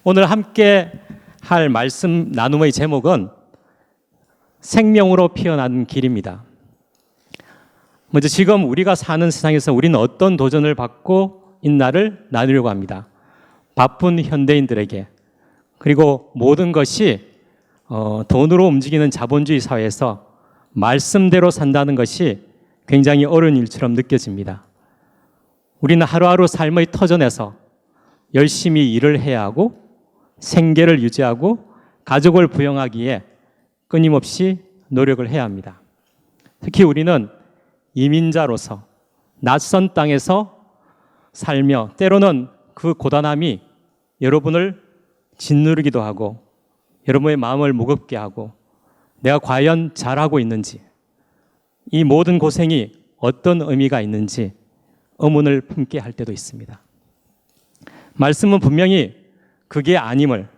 오늘 함께 할 말씀 나눔의 제목은 생명으로 피어난 길입니다. 먼저 지금 우리가 사는 세상에서 우리는 어떤 도전을 받고 있나를 나누려고 합니다. 바쁜 현대인들에게, 그리고 모든 것이 돈으로 움직이는 자본주의 사회에서 말씀대로 산다는 것이 굉장히 어려운 일처럼 느껴집니다. 우리는 하루하루 삶의 터전에서 열심히 일을 해야 하고 생계를 유지하고 가족을 부양하기에 끊임없이 노력을 해야 합니다. 특히 우리는 이민자로서 낯선 땅에서 살며 때로는 그 고단함이 여러분을 짓누르기도 하고 여러분의 마음을 무겁게 하고 내가 과연 잘하고 있는지, 이 모든 고생이 어떤 의미가 있는지 의문을 품게 할 때도 있습니다. 말씀은 분명히 그게 아님을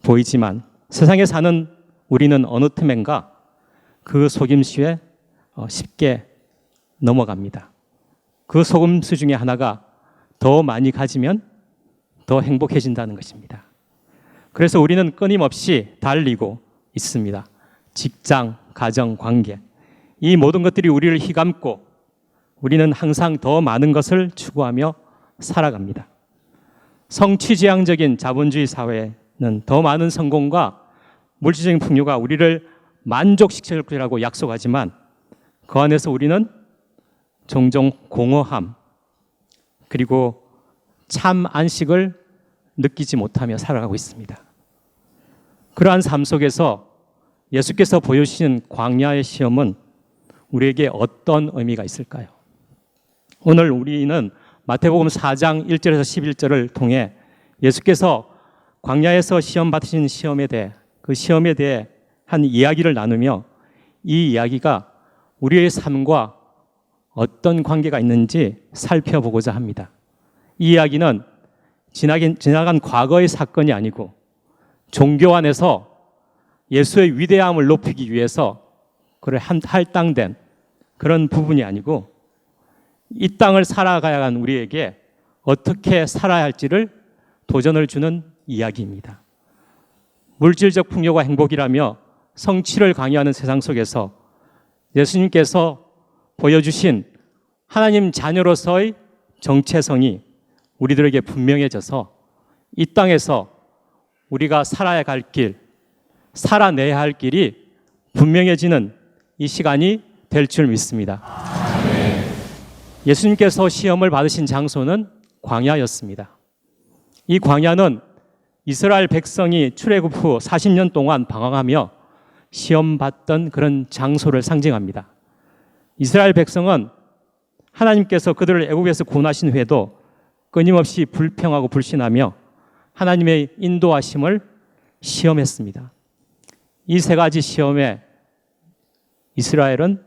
보이지만 세상에 사는 우리는 어느 틈엔가 그 속임수에 쉽게 넘어갑니다. 그 속임수 중에 하나가 더 많이 가지면 더 행복해진다는 것입니다. 그래서 우리는 끊임없이 달리고 있습니다. 직장, 가정, 관계, 이 모든 것들이 우리를 휘감고 우리는 항상 더 많은 것을 추구하며 살아갑니다. 성취지향적인 자본주의 사회는 더 많은 성공과 물질적인 풍요가 우리를 만족시킬 것이라고 약속하지만 그 안에서 우리는 종종 공허함, 그리고 참 안식을 느끼지 못하며 살아가고 있습니다. 그러한 삶 속에서 예수께서 보여주신 광야의 시험은 우리에게 어떤 의미가 있을까요? 오늘 우리는 마태복음 4장 1절에서 11절을 통해 예수께서 광야에서 시험 받으신 시험에 대해, 그 시험에 대해 한 이야기를 나누며 이 이야기가 우리의 삶과 어떤 관계가 있는지 살펴보고자 합니다. 이 이야기는 지나간 과거의 사건이 아니고 종교 안에서 예수의 위대함을 높이기 위해서 그를 할당된 그런 부분이 아니고 이 땅을 살아가야 하는 우리에게 어떻게 살아야 할지를 도전을 주는 이야기입니다. 물질적 풍요가 행복이라며 성취를 강요하는 세상 속에서 예수님께서 보여주신 하나님 자녀로서의 정체성이 우리들에게 분명해져서 이 땅에서 우리가 살아야 할 길, 살아내야 할 길이 분명해지는 이 시간이 될 줄 믿습니다. 예수님께서 시험을 받으신 장소는 광야였습니다. 이 광야는 이스라엘 백성이 출애굽 후 40년 동안 방황하며 시험받던 그런 장소를 상징합니다. 이스라엘 백성은 하나님께서 그들을 애굽에서 구원하신 후에도 끊임없이 불평하고 불신하며 하나님의 인도하심을 시험했습니다. 이 세 가지 시험에 이스라엘은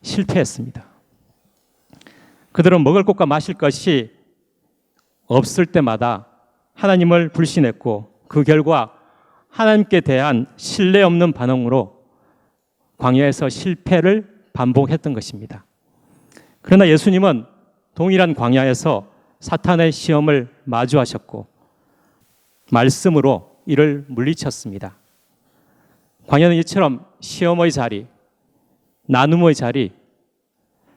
실패했습니다. 그들은 먹을 것과 마실 것이 없을 때마다 하나님을 불신했고 그 결과 하나님께 대한 신뢰 없는 반응으로 광야에서 실패를 반복했던 것입니다. 그러나 예수님은 동일한 광야에서 사탄의 시험을 마주하셨고 말씀으로 이를 물리쳤습니다. 광야는 이처럼 시험의 자리, 나눔의 자리,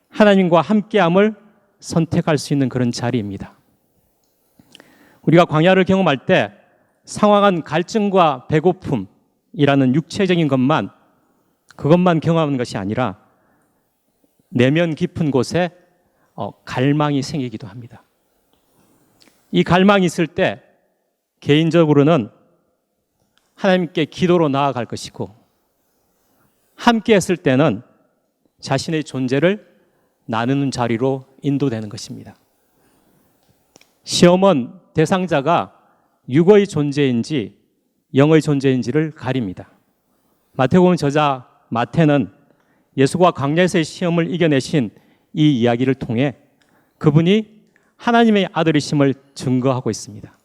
하나님과 함께함을 선택할 수 있는 그런 자리입니다. 우리가 광야를 경험할 때 상황한 갈증과 배고픔이라는 육체적인 것만, 그것만 경험하는 것이 아니라 내면 깊은 곳에 갈망이 생기기도 합니다. 이 갈망이 있을 때 개인적으로는 하나님께 기도로 나아갈 것이고 함께 했을 때는 자신의 존재를 나누는 자리로 인도되는 것입니다. 시험은 대상자가 육의 존재인지 영의 존재인지를 가립니다. 마태복음 저자 마태는 예수가 광야에서의 시험을 이겨내신 이 이야기를 통해 그분이 하나님의 아들이심을 증거하고 있습니다.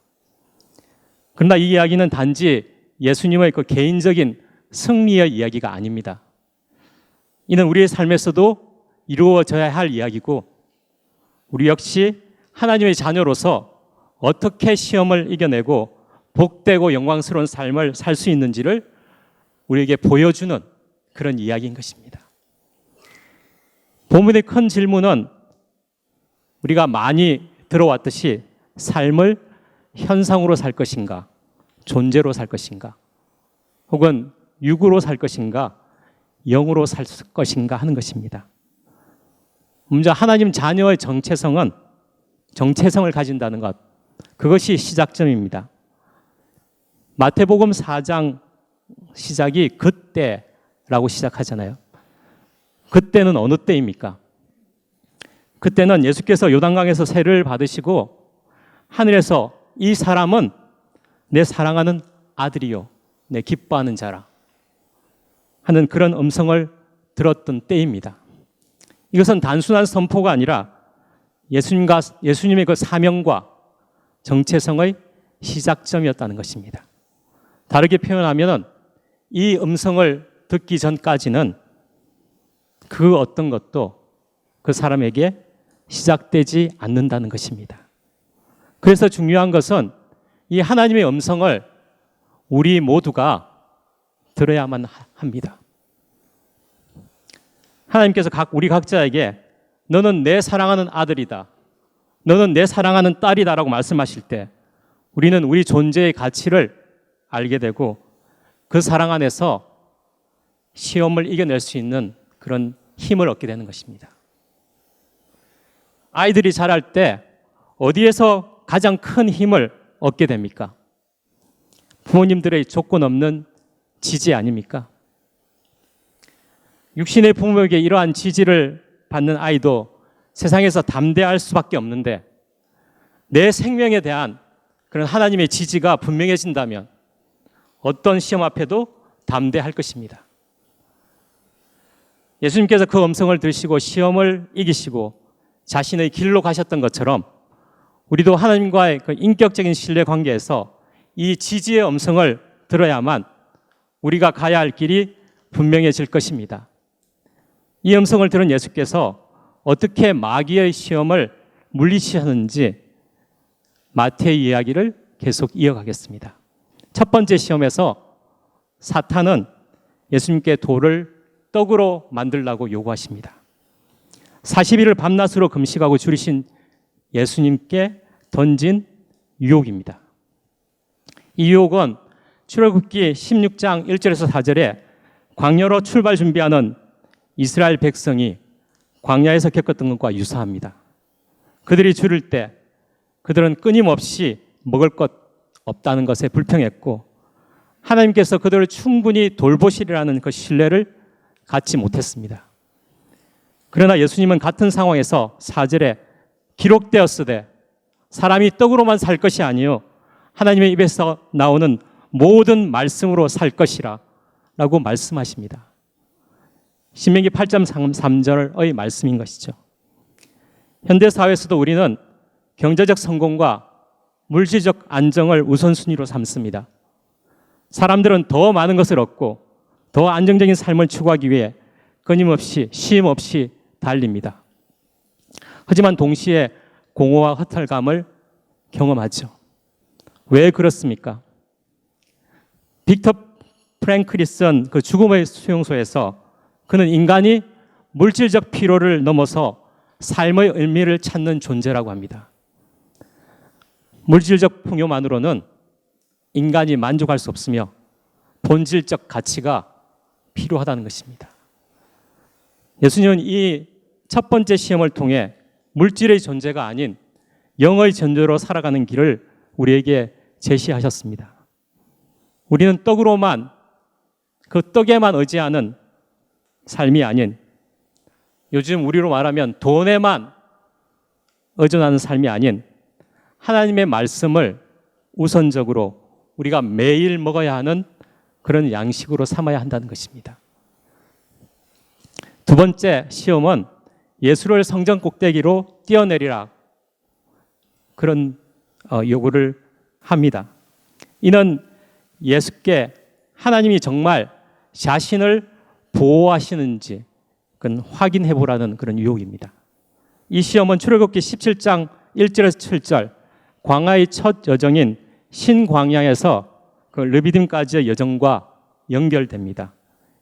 그러나 이 이야기는 단지 예수님의 그 개인적인 승리의 이야기가 아닙니다. 이는 우리의 삶에서도 이루어져야 할 이야기고 우리 역시 하나님의 자녀로서 어떻게 시험을 이겨내고 복되고 영광스러운 삶을 살 수 있는지를 우리에게 보여주는 그런 이야기인 것입니다. 본문의 큰 질문은 우리가 많이 들어왔듯이 삶을 현상으로 살 것인가, 존재로 살 것인가, 혹은 육으로 살 것인가, 영으로 살 것인가 하는 것입니다. 먼저 하나님 자녀의 정체성을 가진다는 것, 그것이 시작점입니다. 마태복음 4장 시작이 그때라고 시작하잖아요. 그때는 어느 때입니까? 그때는 예수께서 요단강에서 세례를 받으시고 하늘에서 이 사람은 내 사랑하는 아들이요 내 기뻐하는 자라 하는 그런 음성을 들었던 때입니다. 이것은 단순한 선포가 아니라 예수님의 그 사명과 정체성의 시작점이었다는 것입니다. 다르게 표현하면 이 음성을 듣기 전까지는 그 어떤 것도 그 사람에게 시작되지 않는다는 것입니다. 그래서 중요한 것은 이 하나님의 음성을 우리 모두가 들어야만 합니다. 하나님께서 우리 각자에게 너는 내 사랑하는 아들이다, 너는 내 사랑하는 딸이다라고 말씀하실 때 우리는 우리 존재의 가치를 알게 되고 그 사랑 안에서 시험을 이겨낼 수 있는 그런 힘을 얻게 되는 것입니다. 아이들이 자랄 때 어디에서 가장 큰 힘을 얻게 됩니까? 부모님들의 조건 없는 지지 아닙니까? 육신의 부모에게 이러한 지지를 받는 아이도 세상에서 담대할 수밖에 없는데 내 생명에 대한 그런 하나님의 지지가 분명해진다면 어떤 시험 앞에도 담대할 것입니다. 예수님께서 그 음성을 들으시고 시험을 이기시고 자신의 길로 가셨던 것처럼 우리도 하나님과의 그 인격적인 신뢰 관계에서 이 지지의 음성을 들어야만 우리가 가야 할 길이 분명해질 것입니다. 이 음성을 들은 예수께서 어떻게 마귀의 시험을 물리치셨는지 마태의 이야기를 계속 이어가겠습니다. 첫 번째 시험에서 사탄은 예수님께 돌을 떡으로 만들라고 요구하십니다. 40일을 밤낮으로 금식하고 줄이신 예수님께 던진 유혹입니다. 이 유혹은 출애굽기 16장 1절에서 4절에 광야로 출발 준비하는 이스라엘 백성이 광야에서 겪었던 것과 유사합니다. 그들이 줄일 때 그들은 끊임없이 먹을 것 없다는 것에 불평했고 하나님께서 그들을 충분히 돌보시리라는 그 신뢰를 갖지 못했습니다. 그러나 예수님은 같은 상황에서 4절에 기록되었으되 사람이 떡으로만 살 것이 아니요 하나님의 입에서 나오는 모든 말씀으로 살 것이라 라고 말씀하십니다. 신명기 8장 3절의 말씀인 것이죠. 현대사회에서도 우리는 경제적 성공과 물질적 안정을 우선순위로 삼습니다. 사람들은 더 많은 것을 얻고 더 안정적인 삶을 추구하기 위해 끊임없이 쉼 없이 달립니다. 하지만 동시에 공허와 허탈감을 경험하죠. 왜 그렇습니까? 빅터 프랭클이 쓴 그 죽음의 수용소에서 그는 인간이 물질적 피로를 넘어서 삶의 의미를 찾는 존재라고 합니다. 물질적 풍요만으로는 인간이 만족할 수 없으며 본질적 가치가 필요하다는 것입니다. 예수님은 이 첫 번째 시험을 통해 물질의 존재가 아닌 영의 존재로 살아가는 길을 우리에게 제시하셨습니다. 우리는 떡으로만, 그 떡에만 의지하는 삶이 아닌, 요즘 우리로 말하면 돈에만 의존하는 삶이 아닌 하나님의 말씀을 우선적으로 우리가 매일 먹어야 하는 그런 양식으로 삼아야 한다는 것입니다. 두 번째 시험은 예수를 성전 꼭대기로 뛰어내리라, 그런 요구를 합니다. 이는 예수께 하나님이 정말 자신을 보호하시는지 그건 확인해 보라는 그런 유혹입니다. 이 시험은 출애굽기 17장 1절에서 7절 광야의 첫 여정인 신광야에서 그 르비딤까지의 여정과 연결됩니다.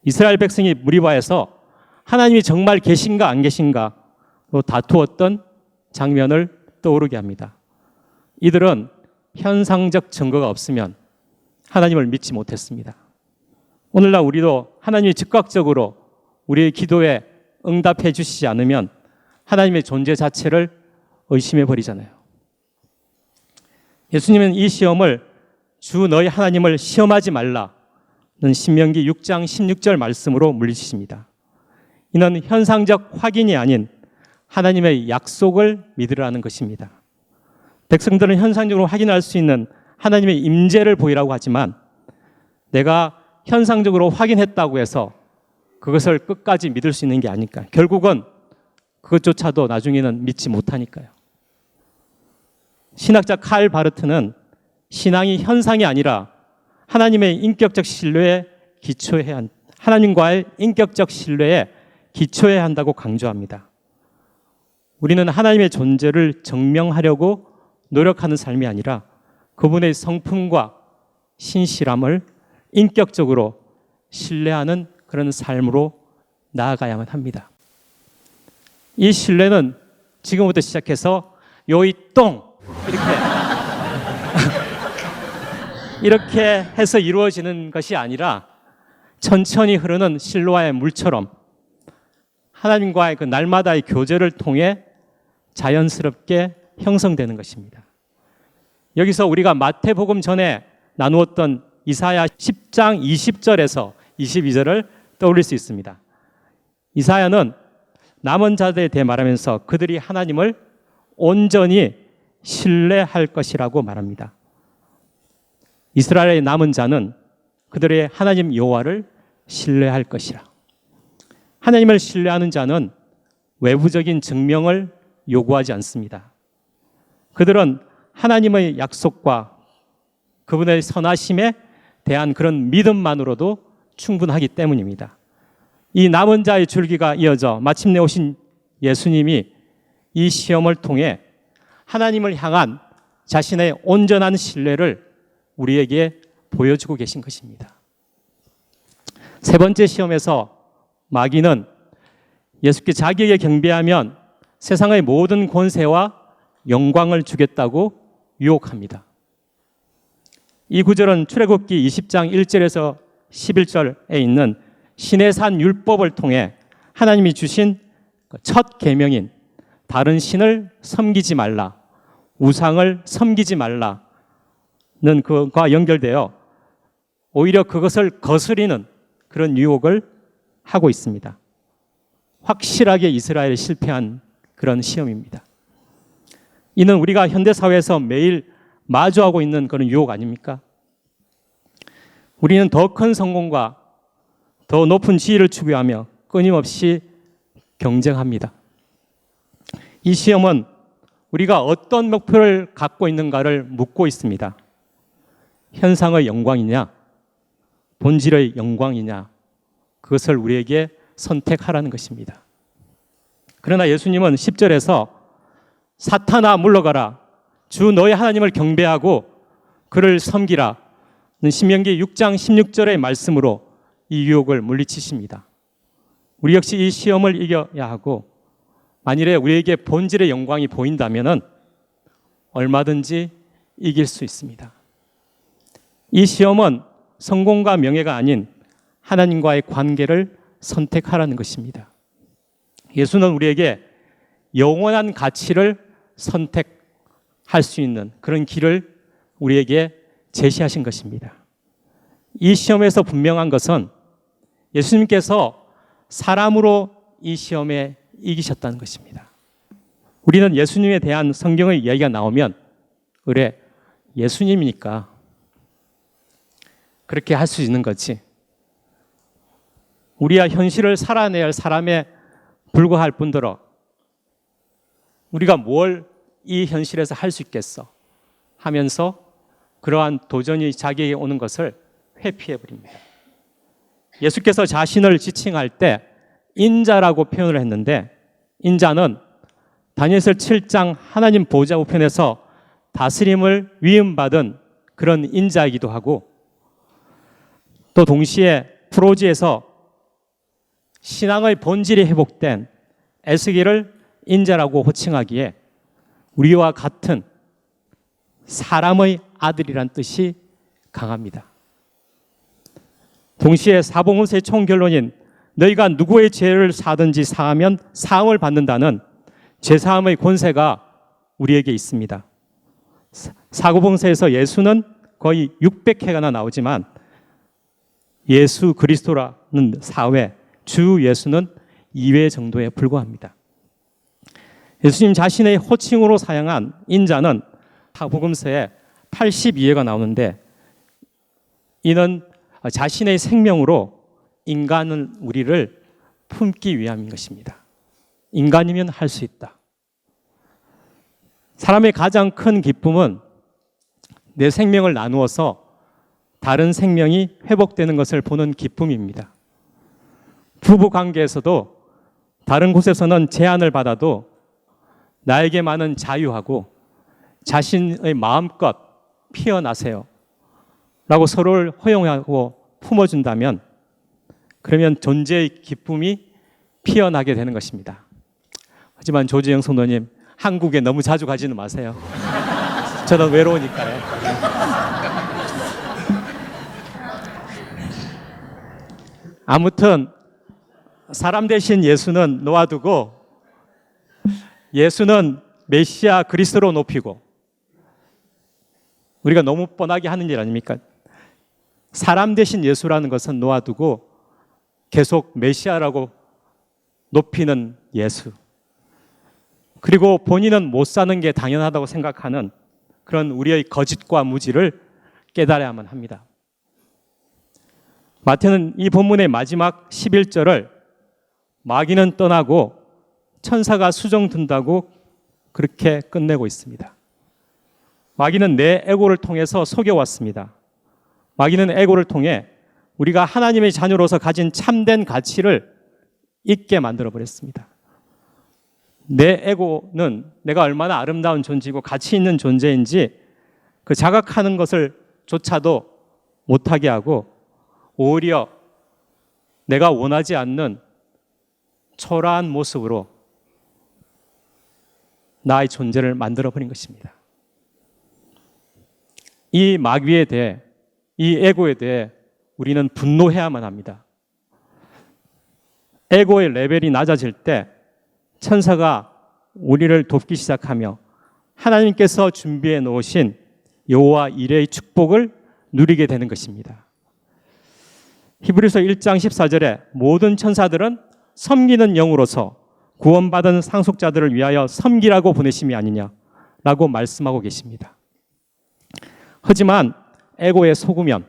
이스라엘 백성이 무리바에서 하나님이 정말 계신가 안 계신가 다투었던 장면을 떠오르게 합니다. 이들은 현상적 증거가 없으면 하나님을 믿지 못했습니다. 오늘날 우리도 하나님이 즉각적으로 우리의 기도에 응답해 주시지 않으면 하나님의 존재 자체를 의심해 버리잖아요. 예수님은 이 시험을 주 너희 하나님을 시험하지 말라는 신명기 6장 16절 말씀으로 물리치십니다. 이는 현상적 확인이 아닌 하나님의 약속을 믿으라는 것입니다. 백성들은 현상적으로 확인할 수 있는 하나님의 임재를 보이라고 하지만 내가 현상적으로 확인했다고 해서 그것을 끝까지 믿을 수 있는 게 아닐까. 결국은 그것조차도 나중에는 믿지 못하니까요. 신학자 칼 바르트는 신앙이 현상이 아니라 하나님의 인격적 신뢰에 기초해야 하나님과의 인격적 신뢰에 기초해야 한다고 강조합니다. 우리는 하나님의 존재를 증명하려고 노력하는 삶이 아니라 그분의 성품과 신실함을 인격적으로 신뢰하는 그런 삶으로 나아가야만 합니다. 이 신뢰는 지금부터 시작해서 요이 똥 이렇게 해서 이루어지는 것이 아니라 천천히 흐르는 실로와의 물처럼 하나님과의 그 날마다의 교제를 통해 자연스럽게 형성되는 것입니다. 여기서 우리가 마태복음 전에 나누었던 이사야 10장 20절에서 22절을 떠올릴 수 있습니다. 이사야는 남은 자들에 대해 말하면서 그들이 하나님을 온전히 신뢰할 것이라고 말합니다. 이스라엘의 남은 자는 그들의 하나님 여호와를 신뢰할 것이라. 하나님을 신뢰하는 자는 외부적인 증명을 요구하지 않습니다. 그들은 하나님의 약속과 그분의 선하심에 대한 그런 믿음만으로도 충분하기 때문입니다. 이 남은 자의 줄기가 이어져 마침내 오신 예수님이 이 시험을 통해 하나님을 향한 자신의 온전한 신뢰를 우리에게 보여주고 계신 것입니다. 세 번째 시험에서 마귀는 예수께 자기에게 경배하면 세상의 모든 권세와 영광을 주겠다고 유혹합니다. 이 구절은 출애굽기 20장 1절에서 11절에 있는 시내산 율법을 통해 하나님이 주신 첫 계명인 다른 신을 섬기지 말라, 우상을 섬기지 말라는 그것과 연결되어 오히려 그것을 거스리는 그런 유혹을 하고 있습니다. 확실하게 이스라엘이 실패한 그런 시험입니다. 이는 우리가 현대사회에서 매일 마주하고 있는 그런 유혹 아닙니까? 우리는 더 큰 성공과 더 높은 지위를 추구하며 끊임없이 경쟁합니다. 이 시험은 우리가 어떤 목표를 갖고 있는가를 묻고 있습니다. 현상의 영광이냐, 본질의 영광이냐, 그것을 우리에게 선택하라는 것입니다. 그러나 예수님은 10절에서 사탄아 물러가라, 주 너희 하나님을 경배하고 그를 섬기라 는 신명기 6장 16절의 말씀으로 이 유혹을 물리치십니다. 우리 역시 이 시험을 이겨야 하고 만일에 우리에게 본질의 영광이 보인다면 얼마든지 이길 수 있습니다. 이 시험은 성공과 명예가 아닌 하나님과의 관계를 선택하라는 것입니다. 예수는 우리에게 영원한 가치를 선택할 수 있는 그런 길을 우리에게 제시하신 것입니다. 이 시험에서 분명한 것은 예수님께서 사람으로 이 시험에 이기셨다는 것입니다. 우리는 예수님에 대한 성경의 이야기가 나오면 그래, 예수님이니까 그렇게 할 수 있는 거지. 우리야 현실을 살아내야 할 사람에 불과할 뿐더러 우리가 뭘 이 현실에서 할 수 있겠어 하면서 그러한 도전이 자기에게 오는 것을 회피해 버립니다. 예수께서 자신을 지칭할 때 인자라고 표현을 했는데 인자는 다니엘서 7장 하나님 보좌 우편에서 다스림을 위임받은 그런 인자이기도 하고, 또 동시에 프로지에서 신앙의 본질이 회복된 에스겔을 인자라고 호칭하기에 우리와 같은 사람의 아들이란 뜻이 강합니다. 동시에 사복음서의 총결론인 너희가 누구의 죄를 사든지 사하면 사함을 받는다는 죄사함의 권세가 우리에게 있습니다. 사복음서에서 예수는 거의 600회가나 나오지만 예수 그리스도라는 사회, 주 예수는 2회 정도에 불과합니다. 예수님 자신의 호칭으로 사용한 인자는 사복음서에 82회가 나오는데, 이는 자신의 생명으로 인간은 우리를 품기 위함인 것입니다. 인간이면 할 수 있다. 사람의 가장 큰 기쁨은 내 생명을 나누어서 다른 생명이 회복되는 것을 보는 기쁨입니다. 부부 관계에서도 다른 곳에서는 제한을 받아도 나에게만은 자유하고 자신의 마음껏 피어나세요 라고 서로를 허용하고 품어준다면, 그러면 존재의 기쁨이 피어나게 되는 것입니다. 하지만 조지영 성도님, 한국에 너무 자주 가지는 마세요. 저는 외로우니까요. 아무튼 사람 대신 예수는 놓아두고 예수는 메시아 그리스도로 높이고, 우리가 너무 뻔하게 하는 일 아닙니까? 사람 대신 예수라는 것은 놓아두고 계속 메시아라고 높이는 예수, 그리고 본인은 못 사는 게 당연하다고 생각하는 그런 우리의 거짓과 무지를 깨달아야만 합니다. 마태는 이 본문의 마지막 11절을 마귀는 떠나고 천사가 수종 든다고 그렇게 끝내고 있습니다. 마귀는 내 에고를 통해서 속여왔습니다. 마귀는 에고를 통해 우리가 하나님의 자녀로서 가진 참된 가치를 잊게 만들어버렸습니다. 내 에고는 내가 얼마나 아름다운 존재이고 가치 있는 존재인지 그 자각하는 것을 조차도 못하게 하고, 오히려 내가 원하지 않는 초라한 모습으로 나의 존재를 만들어버린 것입니다. 이 마귀에 대해, 이 에고에 대해 우리는 분노해야만 합니다. 에고의 레벨이 낮아질 때 천사가 우리를 돕기 시작하며 하나님께서 준비해 놓으신 여호와 이레의 축복을 누리게 되는 것입니다. 히브리서 1장 14절에 모든 천사들은 섬기는 영으로서 구원받은 상속자들을 위하여 섬기라고 보내심이 아니냐라고 말씀하고 계십니다. 하지만 에고에 속으면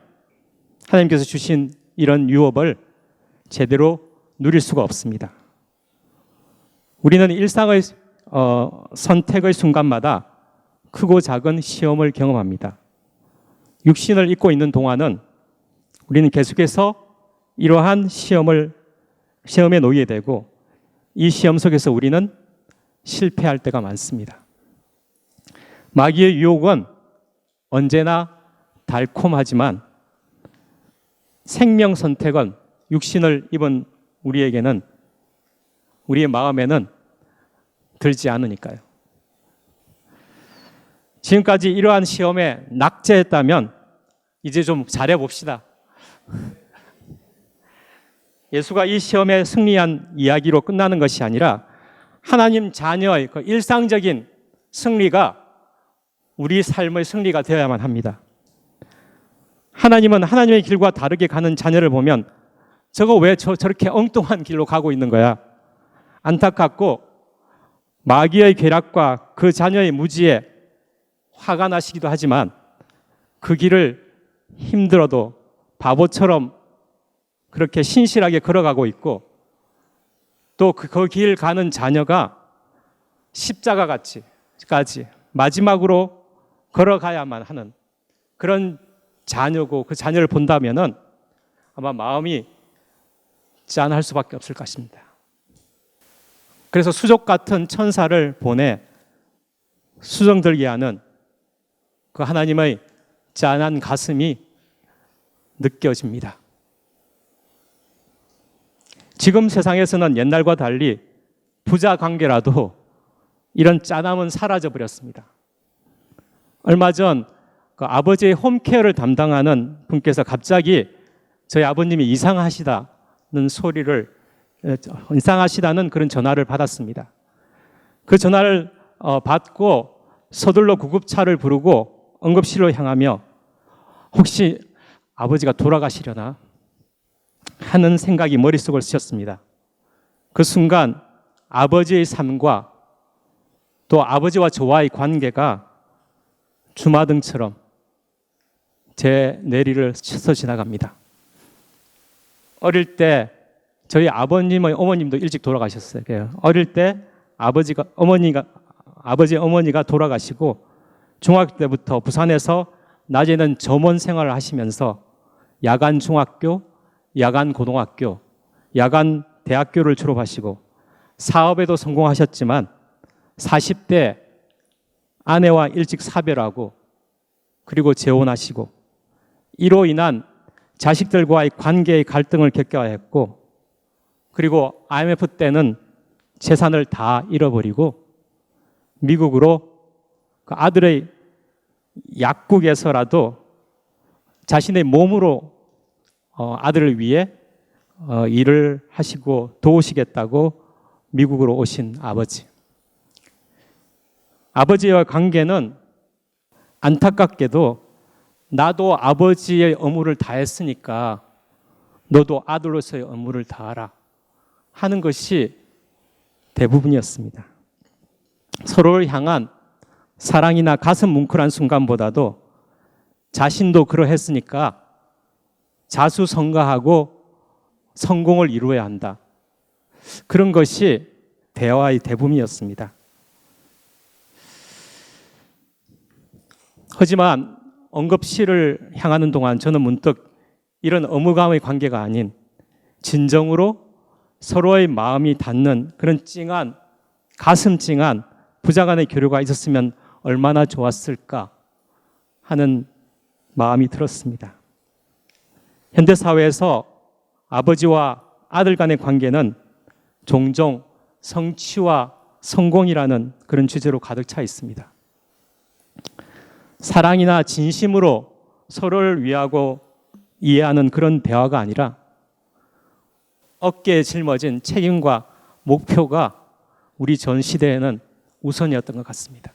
하나님께서 주신 이런 유업을 제대로 누릴 수가 없습니다. 우리는 일상의 선택의 순간마다 크고 작은 시험을 경험합니다. 육신을 입고 있는 동안은 우리는 계속해서 이러한 시험에 놓이게 되고, 이 시험 속에서 우리는 실패할 때가 많습니다. 마귀의 유혹은 언제나 달콤하지만 생명 선택은 육신을 입은 우리에게는, 우리의 마음에는 들지 않으니까요. 지금까지 이러한 시험에 낙제했다면 이제 좀 잘해봅시다. 예수가 이 시험에 승리한 이야기로 끝나는 것이 아니라 하나님 자녀의 그 일상적인 승리가 우리 삶의 승리가 되어야만 합니다. 하나님은 하나님의 길과 다르게 가는 자녀를 보면 저거 왜 저렇게 엉뚱한 길로 가고 있는 거야? 안타깝고 마귀의 괴락과 그 자녀의 무지에 화가 나시기도 하지만, 그 길을 힘들어도 바보처럼 그렇게 신실하게 걸어가고 있고, 또 그 길 가는 자녀가 십자가까지 마지막으로 걸어가야만 하는 그런 자녀고, 그 자녀를 본다면은 아마 마음이 짠할 수밖에 없을 것입니다. 그래서 수족 같은 천사를 보내 수정 들게 하는 그 하나님의 짠한 가슴이 느껴집니다. 지금 세상에서는 옛날과 달리 부자 관계라도 이런 짠함은 사라져 버렸습니다. 얼마 전 그 아버지의 홈케어를 담당하는 분께서 갑자기 저희 아버님이 이상하시다는 그런 전화를 받았습니다. 그 전화를 받고 서둘러 구급차를 부르고 응급실로 향하며 혹시 아버지가 돌아가시려나 하는 생각이 머릿속을 스쳤습니다. 그 순간 아버지의 삶과 또 아버지와 저와의 관계가 주마등처럼 제 뇌리를 스쳐 지나갑니다. 어릴 때 저희 아버님의 어머님도 일찍 돌아가셨어요. 어릴 때 아버지 어머니가 돌아가시고 중학교 때부터 부산에서 낮에는 점원 생활을 하시면서 야간 중학교, 야간 고등학교, 야간 대학교를 졸업하시고 사업에도 성공하셨지만 40대 아내와 일찍 사별하고 그리고 재혼하시고 이로 인한 자식들과의 관계의 갈등을 겪어야 했고 그리고 IMF 때는 재산을 다 잃어버리고 미국으로 그 아들의 약국에서라도 자신의 몸으로 아들을 위해 일을 하시고 도우시겠다고 미국으로 오신 아버지. 아버지와 관계는 안타깝게도 나도 아버지의 의무를 다했으니까 너도 아들로서의 의무를 다하라 하는 것이 대부분이었습니다. 서로를 향한 사랑이나 가슴 뭉클한 순간보다도 자신도 그러했으니까 자수성가하고 성공을 이루어야 한다. 그런 것이 대화의 대부분이었습니다. 하지만 응급실을 향하는 동안 저는 문득 이런 의무감의 관계가 아닌 진정으로 서로의 마음이 닿는 그런 찡한 가슴 찡한 부자 간의 교류가 있었으면 얼마나 좋았을까 하는 마음이 들었습니다. 현대사회에서 아버지와 아들 간의 관계는 종종 성취와 성공이라는 그런 주제로 가득 차 있습니다. 사랑이나 진심으로 서로를 위하고 이해하는 그런 대화가 아니라 어깨에 짊어진 책임과 목표가 우리 전 시대에는 우선이었던 것 같습니다.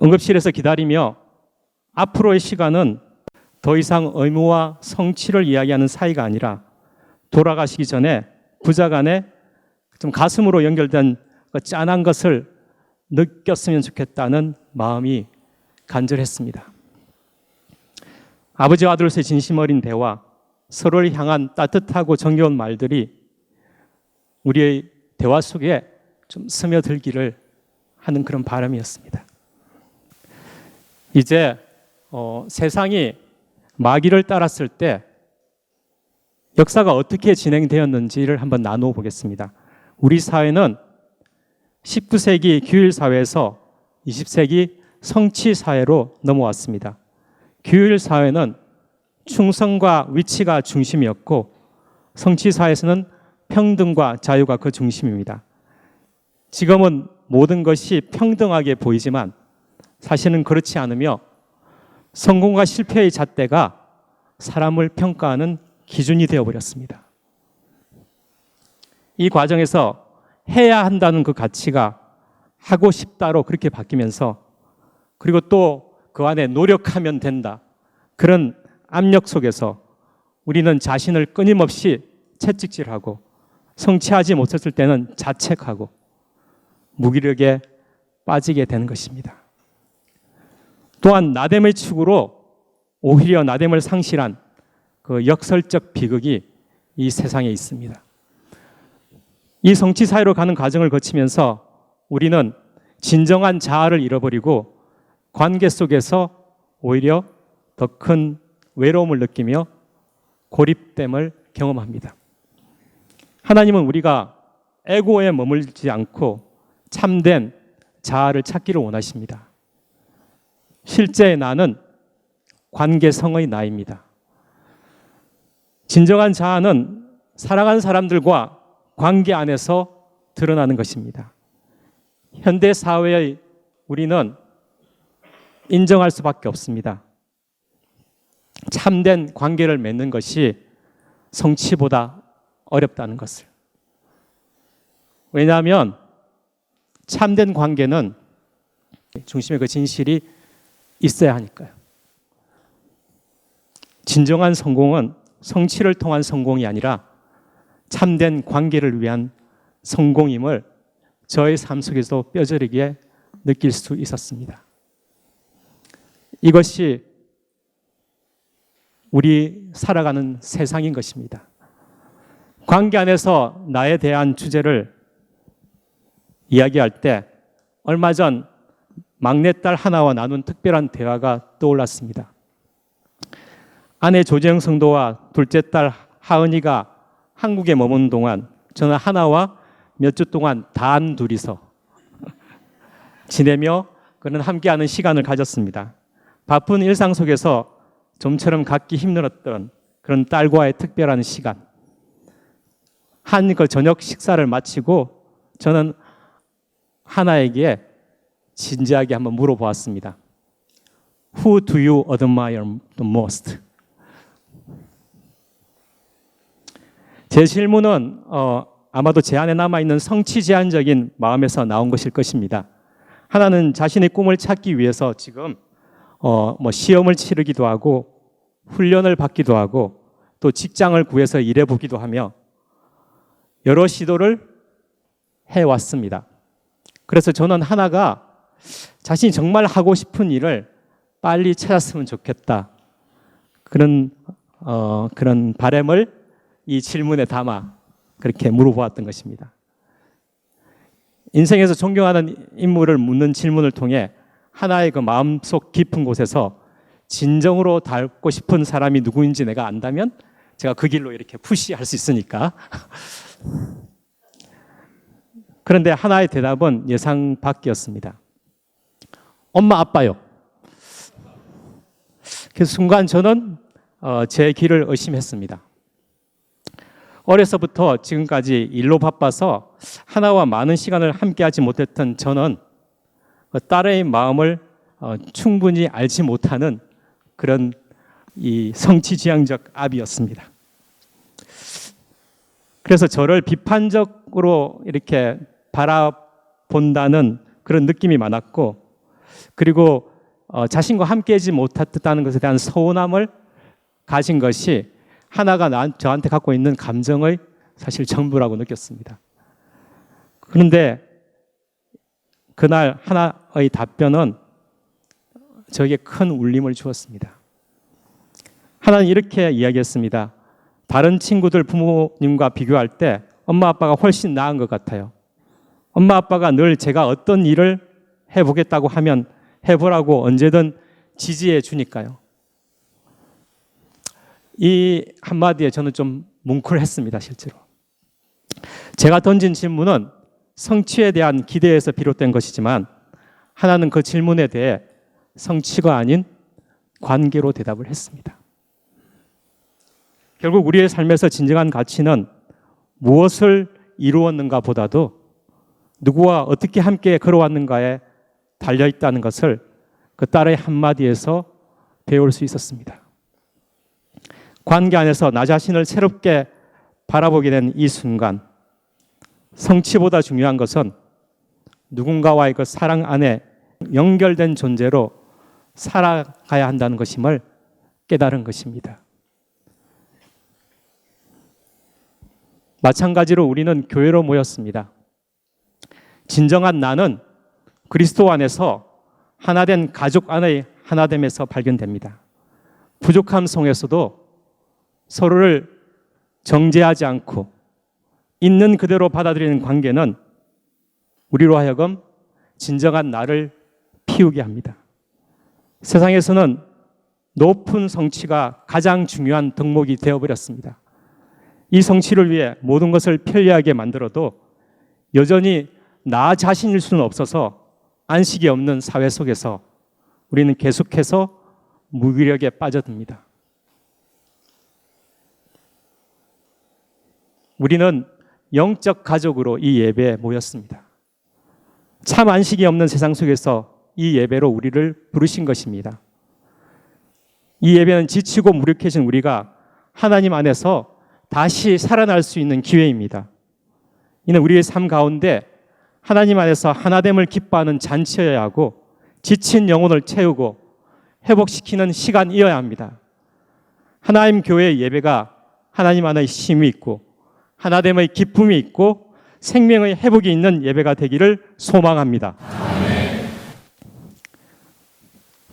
응급실에서 기다리며 앞으로의 시간은 더 이상 의무와 성취를 이야기하는 사이가 아니라 돌아가시기 전에 부자 간에 좀 가슴으로 연결된 그 짠한 것을 느꼈으면 좋겠다는 마음이 간절했습니다. 아버지와 아들로서의 진심 어린 대화, 서로를 향한 따뜻하고 정겨운 말들이 우리의 대화 속에 좀 스며들기를 하는 그런 바람이었습니다. 이제 세상이 마귀를 따랐을 때 역사가 어떻게 진행되었는지를 한번 나누어 보겠습니다. 우리 사회는 19세기 규율 사회에서 20세기 성취 사회로 넘어왔습니다. 규율 사회는 충성과 위치가 중심이었고 성취 사회에서는 평등과 자유가 그 중심입니다. 지금은 모든 것이 평등하게 보이지만 사실은 그렇지 않으며 성공과 실패의 잣대가 사람을 평가하는 기준이 되어버렸습니다. 이 과정에서 해야 한다는 그 가치가 하고 싶다로 그렇게 바뀌면서 그리고 또 그 안에 노력하면 된다. 그런 압력 속에서 우리는 자신을 끊임없이 채찍질하고 성취하지 못했을 때는 자책하고 무기력에 빠지게 되는 것입니다. 또한 나됨의 축으로 오히려 나됨을 상실한 그 역설적 비극이 이 세상에 있습니다. 이 성취 사회로 가는 과정을 거치면서 우리는 진정한 자아를 잃어버리고 관계 속에서 오히려 더 큰 외로움을 느끼며 고립됨을 경험합니다. 하나님은 우리가 에고에 머물지 않고 참된 자아를 찾기를 원하십니다. 실제 나는 관계성의 나입니다. 진정한 자아는 사랑하는 사람들과 관계 안에서 드러나는 것입니다. 현대 사회의 우리는 인정할 수밖에 없습니다. 참된 관계를 맺는 것이 성취보다 어렵다는 것을. 왜냐하면 참된 관계는 중심에 그 진실이 있어야 하니까요. 진정한 성공은 성취를 통한 성공이 아니라 참된 관계를 위한 성공임을 저의 삶 속에서 뼈저리게 느낄 수 있었습니다. 이것이 우리 살아가는 세상인 것입니다. 관계 안에서 나에 대한 주제를 이야기할 때 얼마 전 막내딸 하나와 나눈 특별한 대화가 떠올랐습니다. 아내 조재영 성도와 둘째 딸 하은이가 한국에 머무는 동안 저는 하나와 몇 주 동안 단 둘이서 지내며 그런 함께하는 시간을 가졌습니다. 바쁜 일상 속에서 좀처럼 갖기 힘들었던 그런 딸과의 특별한 시간. 한 그 저녁 식사를 마치고 저는 하나에게 진지하게 한번 물어보았습니다. Who do you admire the most? 제 질문은 아마도 제 안에 남아있는 성취 제한적인 마음에서 나온 것일 것입니다. 하나는 자신의 꿈을 찾기 위해서 지금 시험을 치르기도 하고 훈련을 받기도 하고 또 직장을 구해서 일해보기도 하며 여러 시도를 해왔습니다. 그래서 저는 하나가 자신이 정말 하고 싶은 일을 빨리 찾았으면 좋겠다. 그런 바람을 이 질문에 담아 그렇게 물어보았던 것입니다. 인생에서 존경하는 인물을 묻는 질문을 통해 하나의 그 마음속 깊은 곳에서 진정으로 닮고 싶은 사람이 누구인지 내가 안다면 제가 그 길로 이렇게 푸시할 수 있으니까. 그런데 하나의 대답은 예상 밖이었습니다. 엄마, 아빠요. 그 순간 저는 제 길을 의심했습니다. 어려서부터 지금까지 일로 바빠서 하나와 많은 시간을 함께하지 못했던 저는 딸의 마음을 충분히 알지 못하는 그런 이 성취지향적 아비였습니다. 그래서 저를 비판적으로 이렇게 바라본다는 그런 느낌이 많았고, 그리고 자신과 함께하지 못했다는 것에 대한 서운함을 가진 것이 하나가 저한테 갖고 있는 감정의 사실 전부라고 느꼈습니다. 그런데 그날 하나의 답변은 저에게 큰 울림을 주었습니다. 하나는 이렇게 이야기했습니다. 다른 친구들 부모님과 비교할 때 엄마 아빠가 훨씬 나은 것 같아요. 엄마 아빠가 늘 제가 어떤 일을 해보겠다고 하면 해보라고 언제든 지지해 주니까요. 이 한마디에 저는 좀 뭉클했습니다, 실제로. 제가 던진 질문은 성취에 대한 기대에서 비롯된 것이지만 하나는 그 질문에 대해 성취가 아닌 관계로 대답을 했습니다. 결국 우리의 삶에서 진정한 가치는 무엇을 이루었는가 보다도 누구와 어떻게 함께 걸어왔는가에 달려있다는 것을 그 딸의 한마디에서 배울 수 있었습니다. 관계 안에서 나 자신을 새롭게 바라보게 된 이 순간, 성취보다 중요한 것은 누군가와의 그 사랑 안에 연결된 존재로 살아가야 한다는 것임을 깨달은 것입니다. 마찬가지로 우리는 교회로 모였습니다. 진정한 나는 그리스도 안에서 하나된 가족 안의 하나됨에서 발견됩니다. 부족함 속에서도 서로를 정죄하지 않고 있는 그대로 받아들이는 관계는 우리로 하여금 진정한 나를 피우게 합니다. 세상에서는 높은 성취가 가장 중요한 덕목이 되어버렸습니다. 이 성취를 위해 모든 것을 편리하게 만들어도 여전히 나 자신일 수는 없어서 안식이 없는 사회 속에서 우리는 계속해서 무기력에 빠져듭니다. 우리는 영적 가족으로 이 예배에 모였습니다. 참 안식이 없는 세상 속에서 이 예배로 우리를 부르신 것입니다. 이 예배는 지치고 무력해진 우리가 하나님 안에서 다시 살아날 수 있는 기회입니다. 이는 우리의 삶 가운데 하나님 안에서 하나됨을 기뻐하는 잔치여야 하고 지친 영혼을 채우고 회복시키는 시간이어야 합니다. 하나님 교회의 예배가 하나님 안에 힘이 있고 하나됨의 기쁨이 있고 생명의 회복이 있는 예배가 되기를 소망합니다. 아멘.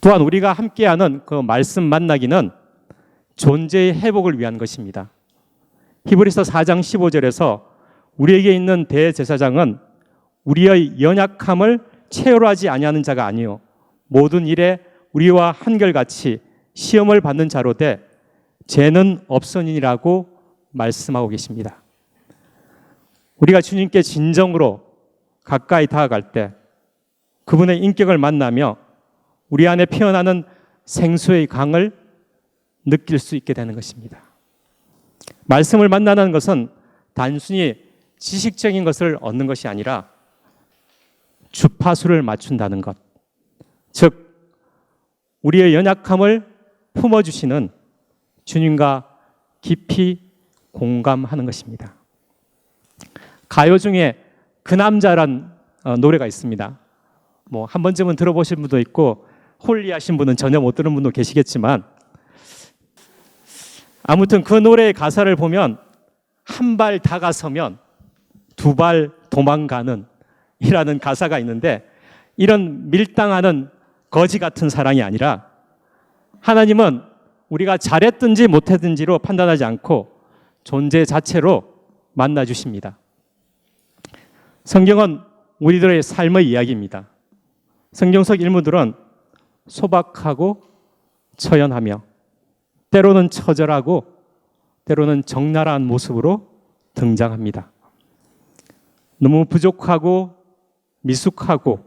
또한 우리가 함께하는 그 말씀 만나기는 존재의 회복을 위한 것입니다. 히브리서 4장 15절에서 우리에게 있는 대제사장은 우리의 연약함을 체험하지 아니하는 자가 아니요 모든 일에 우리와 한결같이 시험을 받는 자로 돼 죄는 없으니라고 말씀하고 계십니다. 우리가 주님께 진정으로 가까이 다가갈 때 그분의 인격을 만나며 우리 안에 피어나는 생수의 강을 느낄 수 있게 되는 것입니다. 말씀을 만나는 것은 단순히 지식적인 것을 얻는 것이 아니라 주파수를 맞춘다는 것, 즉 우리의 연약함을 품어주시는 주님과 깊이 공감하는 것입니다. 가요 중에 그 남자란 노래가 있습니다. 뭐 한 번쯤은 들어보신 분도 있고 홀리하신 분은 전혀 못 들은 분도 계시겠지만 아무튼 그 노래의 가사를 보면 한 발 다가서면 두 발 도망가는 이라는 가사가 있는데 이런 밀당하는 거지 같은 사랑이 아니라 하나님은 우리가 잘했든지 못했든지로 판단하지 않고 존재 자체로 만나주십니다. 성경은 우리들의 삶의 이야기입니다. 성경 속 인물들은 소박하고 처연하며 때로는 처절하고 때로는 적나라한 모습으로 등장합니다. 너무 부족하고 미숙하고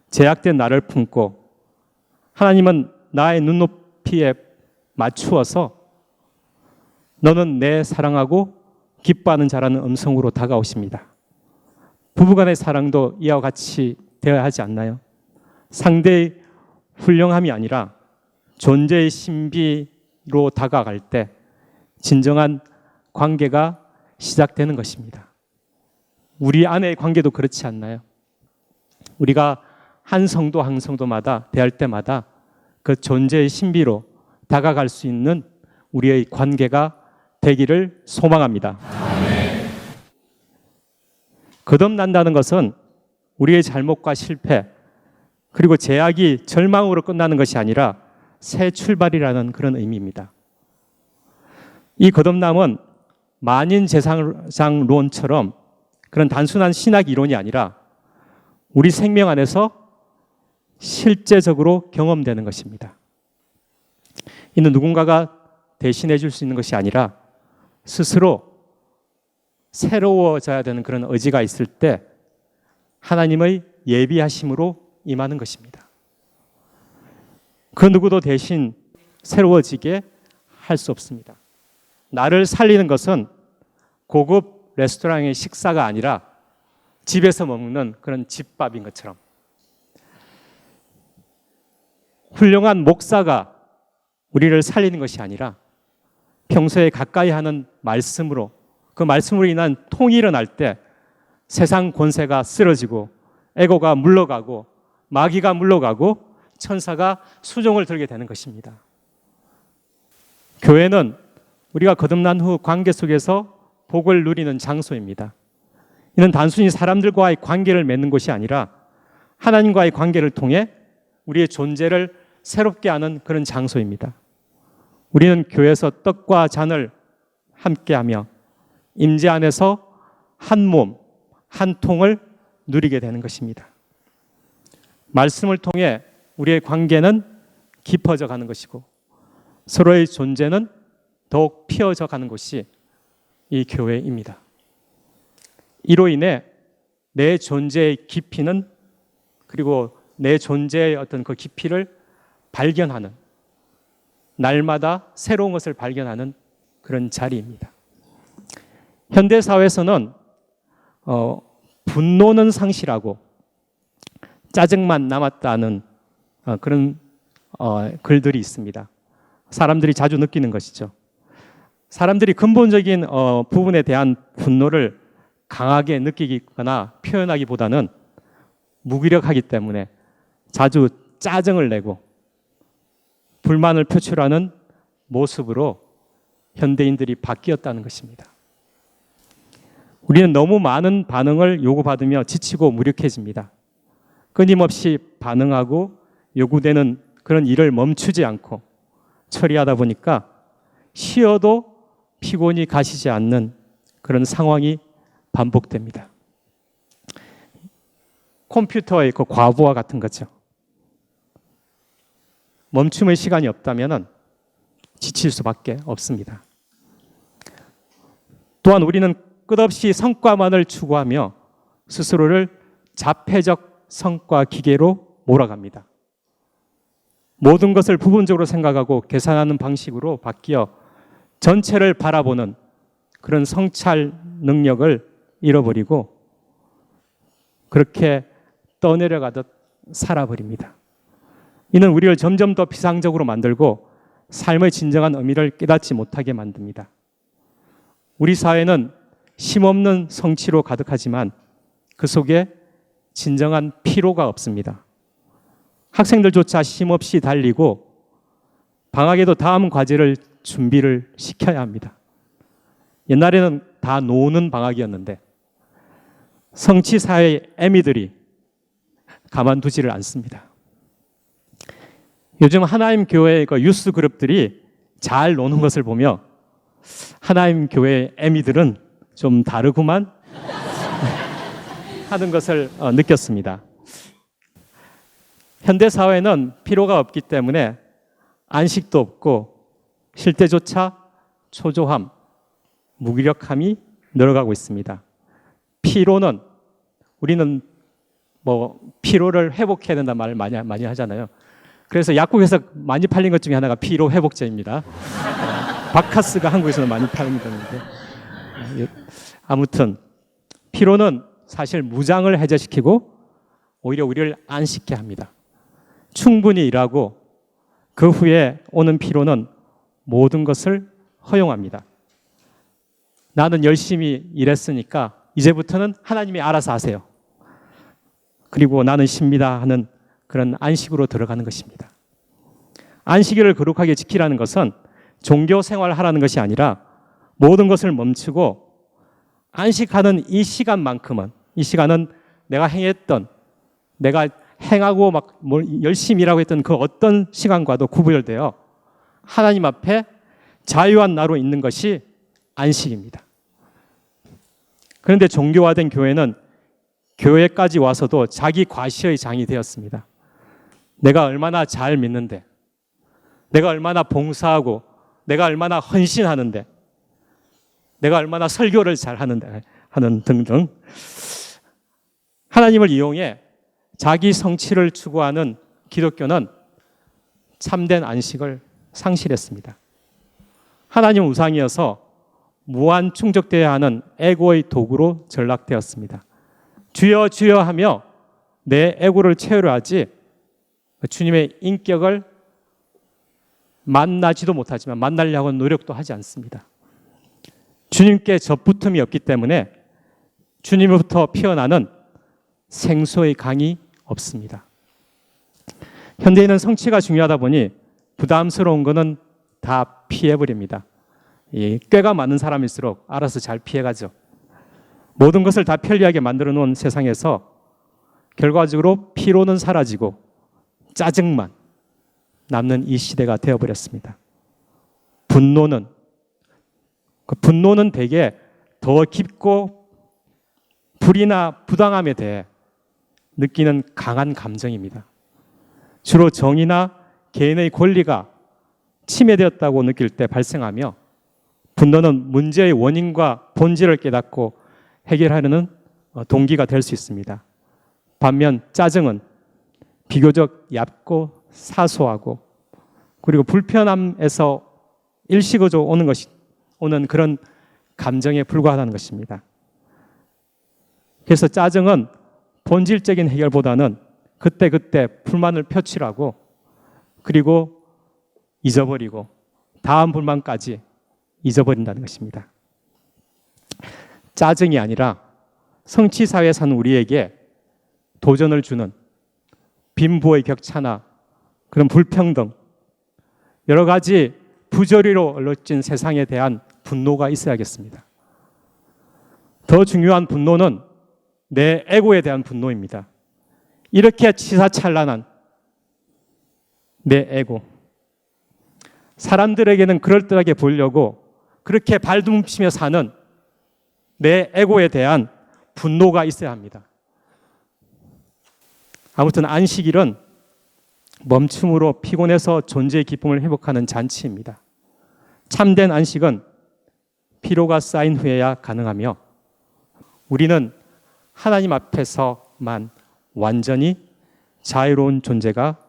제약된 나를 품고 하나님은 나의 눈높이에 맞추어서 너는 내 사랑하고 기뻐하는 자라는 음성으로 다가오십니다. 부부간의 사랑도 이와 같이 되어야 하지 않나요? 상대의 훌륭함이 아니라 존재의 신비로 다가갈 때 진정한 관계가 시작되는 것입니다. 우리 안의 관계도 그렇지 않나요? 우리가 한 성도 한 성도마다 대할 때마다 그 존재의 신비로 다가갈 수 있는 우리의 관계가 되기를 소망합니다. 아멘. 거듭난다는 것은 우리의 잘못과 실패 그리고 제약이 절망으로 끝나는 것이 아니라 새 출발이라는 그런 의미입니다. 이 거듭남은 만인제사장론처럼 그런 단순한 신학 이론이 아니라 우리 생명 안에서 실제적으로 경험되는 것입니다. 이는 누군가가 대신해 줄 수 있는 것이 아니라 스스로 새로워져야 되는 그런 의지가 있을 때 하나님의 예비하심으로 임하는 것입니다. 그 누구도 대신 새로워지게 할 수 없습니다. 나를 살리는 것은 고급 레스토랑의 식사가 아니라 집에서 먹는 그런 집밥인 것처럼 훌륭한 목사가 우리를 살리는 것이 아니라 평소에 가까이 하는 말씀으로 그 말씀으로 인한 통이 일어날 때 세상 권세가 쓰러지고 애고가 물러가고 마귀가 물러가고 천사가 수종을 들게 되는 것입니다. 교회는 우리가 거듭난 후 관계 속에서 복을 누리는 장소입니다. 이는 단순히 사람들과의 관계를 맺는 것이 아니라 하나님과의 관계를 통해 우리의 존재를 새롭게 하는 그런 장소입니다. 우리는 교회에서 떡과 잔을 함께하며 임재 안에서 한 몸, 한 통을 누리게 되는 것입니다. 말씀을 통해 우리의 관계는 깊어져 가는 것이고 서로의 존재는 더욱 피어져 가는 곳이 이 교회입니다. 이로 인해 내 존재의 깊이는 그리고 내 존재의 어떤 그 깊이를 발견하는, 날마다 새로운 것을 발견하는 그런 자리입니다. 현대 사회에서는 분노는 상실하고 짜증만 남았다는 그런 글들이 있습니다. 사람들이 자주 느끼는 것이죠. 사람들이 근본적인 부분에 대한 분노를 강하게 느끼거나 표현하기보다는 무기력하기 때문에 자주 짜증을 내고 불만을 표출하는 모습으로 현대인들이 바뀌었다는 것입니다. 우리는 너무 많은 반응을 요구받으며 지치고 무력해집니다. 끊임없이 반응하고 요구되는 그런 일을 멈추지 않고 처리하다 보니까 쉬어도 피곤이 가시지 않는 그런 상황이 반복됩니다. 컴퓨터의 그 과부하 같은 거죠. 멈춤의 시간이 없다면 지칠 수밖에 없습니다. 또한 우리는 끝없이 성과만을 추구하며 스스로를 자폐적 성과 기계로 몰아갑니다. 모든 것을 부분적으로 생각하고 계산하는 방식으로 바뀌어 전체를 바라보는 그런 성찰 능력을 잃어버리고 그렇게 떠내려가듯 살아버립니다. 이는 우리를 점점 더 비상적으로 만들고 삶의 진정한 의미를 깨닫지 못하게 만듭니다. 우리 사회는 쉼없는 성취로 가득하지만 그 속에 진정한 피로가 없습니다. 학생들조차 쉼없이 달리고 방학에도 다음 과제를 준비를 시켜야 합니다. 옛날에는 다 노는 방학이었는데 성취사회의 애미들이 가만두지를 않습니다. 요즘 하나님 교회의 그 유스 그룹들이 잘 노는 것을 보며 하나님 교회의 애미들은 좀 다르구만 하는 것을 느꼈습니다. 현대 사회는 피로가 없기 때문에 안식도 없고 쉴 때조차 초조함, 무기력함이 늘어가고 있습니다. 피로는 우리는 피로를 회복해야 된다는 말을 많이 하잖아요. 그래서 약국에서 많이 팔린 것 중에 하나가 피로 회복제입니다. 바카스가 한국에서는 많이 팔리는데 아무튼 피로는 사실 무장을 해제시키고 오히려 우리를 안식케 합니다. 충분히 일하고 그 후에 오는 피로는 모든 것을 허용합니다. 나는 열심히 일했으니까 이제부터는 하나님이 알아서 하세요. 그리고 나는 쉽니다 하는 그런 안식으로 들어가는 것입니다. 안식일을 거룩하게 지키라는 것은 종교 생활을 하라는 것이 아니라 모든 것을 멈추고 안식하는 이 시간만큼은, 이 시간은 내가 행했던, 내가 행하고 막 열심히 일하고 했던 그 어떤 시간과도 구별되어 하나님 앞에 자유한 나로 있는 것이 안식입니다. 그런데 종교화된 교회는 교회까지 와서도 자기 과시의 장이 되었습니다. 내가 얼마나 잘 믿는데, 내가 얼마나 봉사하고, 내가 얼마나 헌신하는데, 내가 얼마나 설교를 잘 하는데 하는 등등 하나님을 이용해 자기 성취를 추구하는 기독교는 참된 안식을 상실했습니다. 하나님은 우상이어서 무한 충족되어야 하는 에고의 도구로 전락되었습니다. 주여 주여 하며 내 에고를 채우려 하지 주님의 인격을 만나지도 못하지만 만나려고 노력도 하지 않습니다. 주님께 접붙음이 없기 때문에 주님으로부터 피어나는 생수의 강이 없습니다. 현대인은 성취가 중요하다 보니 부담스러운 것은 다 피해버립니다. 꾀가 많은 사람일수록 알아서 잘 피해가죠. 모든 것을 다 편리하게 만들어 놓은 세상에서 결과적으로 피로는 사라지고 짜증만 남는 이 시대가 되어버렸습니다. 분노는 대개 더 깊고 불이나 부당함에 대해 느끼는 강한 감정입니다. 주로 정의나 개인의 권리가 침해되었다고 느낄 때 발생하며 분노는 문제의 원인과 본질을 깨닫고 해결하려는 동기가 될 수 있습니다. 반면 짜증은 비교적 얕고 사소하고 그리고 불편함에서 일시적으로 오는 그런 감정에 불과하다는 것입니다. 그래서 짜증은 본질적인 해결보다는 그때그때 불만을 표출하고 그리고 잊어버리고 다음 불만까지 잊어버린다는 것입니다. 짜증이 아니라 성취사회에 사는 우리에게 도전을 주는 빈부의 격차나 그런 불평등, 여러 가지 부조리로 얼룩진 세상에 대한 분노가 있어야겠습니다. 더 중요한 분노는 내 에고에 대한 분노입니다. 이렇게 치사찬란한 내 에고, 사람들에게는 그럴듯하게 보이려고 그렇게 발둥치며 사는 내 에고에 대한 분노가 있어야 합니다. 아무튼 안식일은 멈춤으로 피곤해서 존재의 기쁨을 회복하는 잔치입니다. 참된 안식은 피로가 쌓인 후에야 가능하며 우리는 하나님 앞에서만 완전히 자유로운 존재가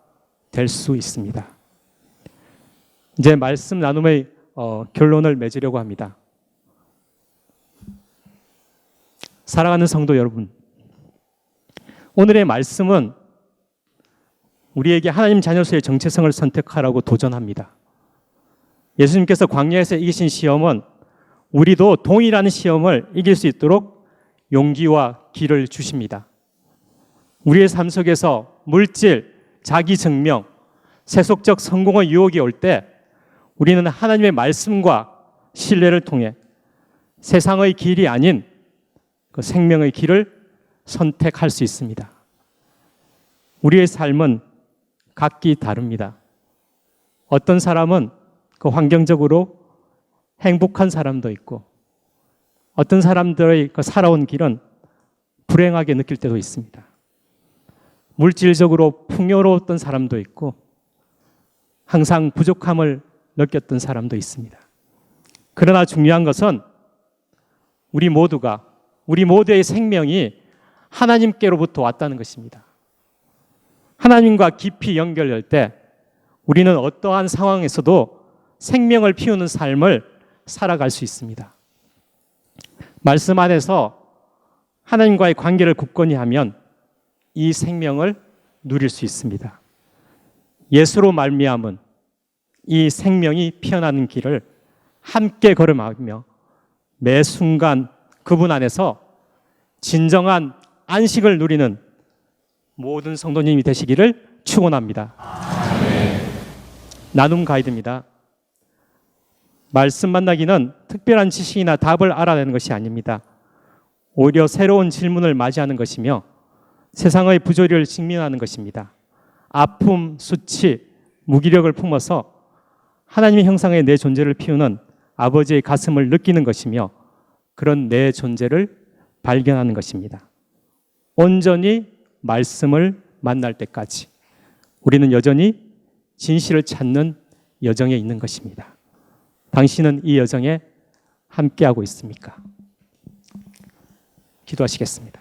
될 수 있습니다. 이제 말씀 나눔의 결론을 맺으려고 합니다. 사랑하는 성도 여러분, 오늘의 말씀은 우리에게 하나님 자녀로서의 정체성을 선택하라고 도전합니다. 예수님께서 광야에서 이기신 시험은 우리도 동일한 시험을 이길 수 있도록 용기와 길을 주십니다. 우리의 삶 속에서 물질, 자기 증명, 세속적 성공의 유혹이 올 때 우리는 하나님의 말씀과 신뢰를 통해 세상의 길이 아닌 그 생명의 길을 선택할 수 있습니다. 우리의 삶은 각기 다릅니다. 어떤 사람은 그 환경적으로 행복한 사람도 있고 어떤 사람들의 그 살아온 길은 불행하게 느낄 때도 있습니다. 물질적으로 풍요로웠던 사람도 있고 항상 부족함을 느꼈던 사람도 있습니다. 그러나 중요한 것은 우리 모두의 생명이 하나님께로부터 왔다는 것입니다. 하나님과 깊이 연결될 때 우리는 어떠한 상황에서도 생명을 피우는 삶을 살아갈 수 있습니다. 말씀 안에서 하나님과의 관계를 굳건히 하면 이 생명을 누릴 수 있습니다. 예수로 말미암은 이 생명이 피어나는 길을 함께 걸어가며 매 순간 그분 안에서 진정한 안식을 누리는 모든 성도님이 되시기를 축원합니다. 나눔 가이드입니다. 말씀 만나기는 특별한 지식이나 답을 알아내는 것이 아닙니다. 오히려 새로운 질문을 맞이하는 것이며 세상의 부조리를 직면하는 것입니다. 아픔, 수치, 무기력을 품어서 하나님의 형상의 내 존재를 피우는 아버지의 가슴을 느끼는 것이며 그런 내 존재를 발견하는 것입니다. 온전히 말씀을 만날 때까지 우리는 여전히 진실을 찾는 여정에 있는 것입니다. 당신은 이 여정에 함께하고 있습니까? 기도하시겠습니다.